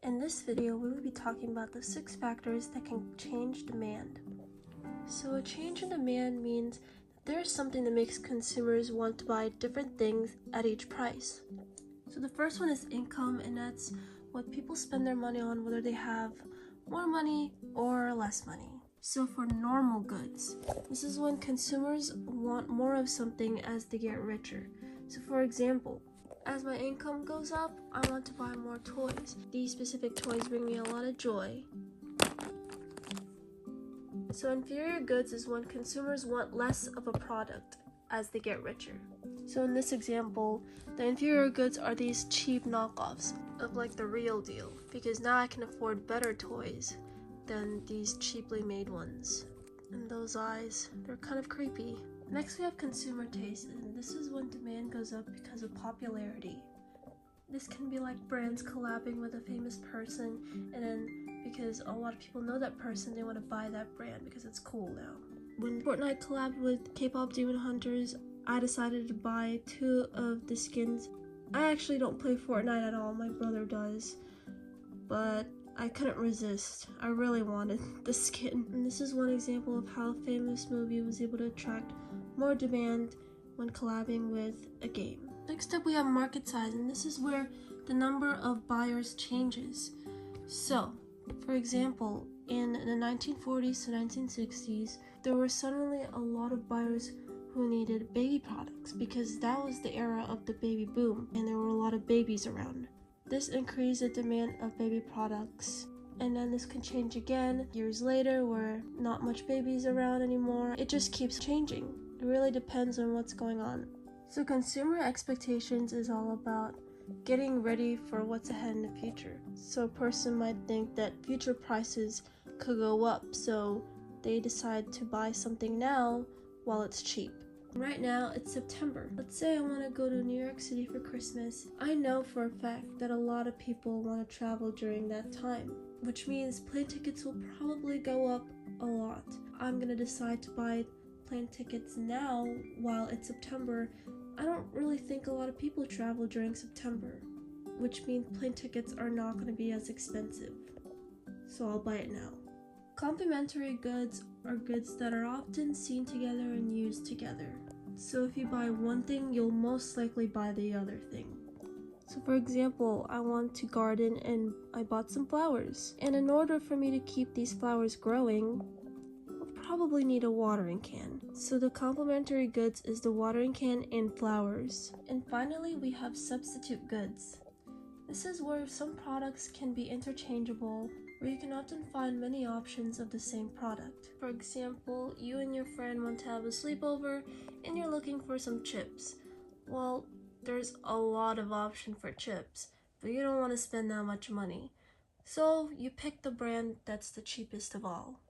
In this video, we will be talking about the 6 factors that can change demand. So a change in demand means that there is something that makes consumers want to buy different things at each price. So the first one is income, and that's what people spend their money on, whether they have more money or less money. So for normal goods, this is when consumers want more of something as they get richer. So for example, as my income goes up, I want to buy more toys. These specific toys bring me a lot of joy. So inferior goods is when consumers want less of a product as they get richer. So in this example, the inferior goods are these cheap knockoffs of like the real deal, because now I can afford better toys than these cheaply made ones. And those eyes, they're kind of creepy. Next we have consumer taste, and this is when demand goes up because of popularity. This can be like brands collabing with a famous person, and then because a lot of people know that person, they want to buy that brand because it's cool now. When Fortnite collabed with K-pop Demon Hunters, I decided to buy 2 of the skins. I actually don't play Fortnite at all, my brother does, but I couldn't resist. I really wanted the skin. And this is one example of how a famous movie was able to attract more demand when collabing with a game. Next up we have market size, and this is where the number of buyers changes. So, for example, in the 1940s to 1960s, there were suddenly a lot of buyers who needed baby products because that was the era of the baby boom and there were a lot of babies around. This increased the demand of baby products, and then this can change again years later where not much babies around anymore. It just keeps changing. It really depends on what's going on. So consumer expectations is all about getting ready for what's ahead in the future. So a person might think that future prices could go up, so they decide to buy something now while it's cheap. Right now, it's September. Let's say I want to go to New York City for Christmas. I know for a fact that a lot of people want to travel during that time, which means plane tickets will probably go up a lot. I'm going to decide to buy plane tickets now while it's September. I don't really think a lot of people travel during September, which means plane tickets are not going to be as expensive. So I'll buy it now. Complementary goods are goods that are often seen together and used together. So if you buy one thing, you'll most likely buy the other thing. So for example, I want to garden and I bought some flowers. And in order for me to keep these flowers growing, I'll probably need a watering can. So the complementary goods is the watering can and flowers. And finally, we have substitute goods. This is where some products can be interchangeable, where you can often find many options of the same product. For example, you and your friend want to have a sleepover and you're looking for some chips. Well, there's a lot of option for chips, but you don't want to spend that much money. So you pick the brand that's the cheapest of all.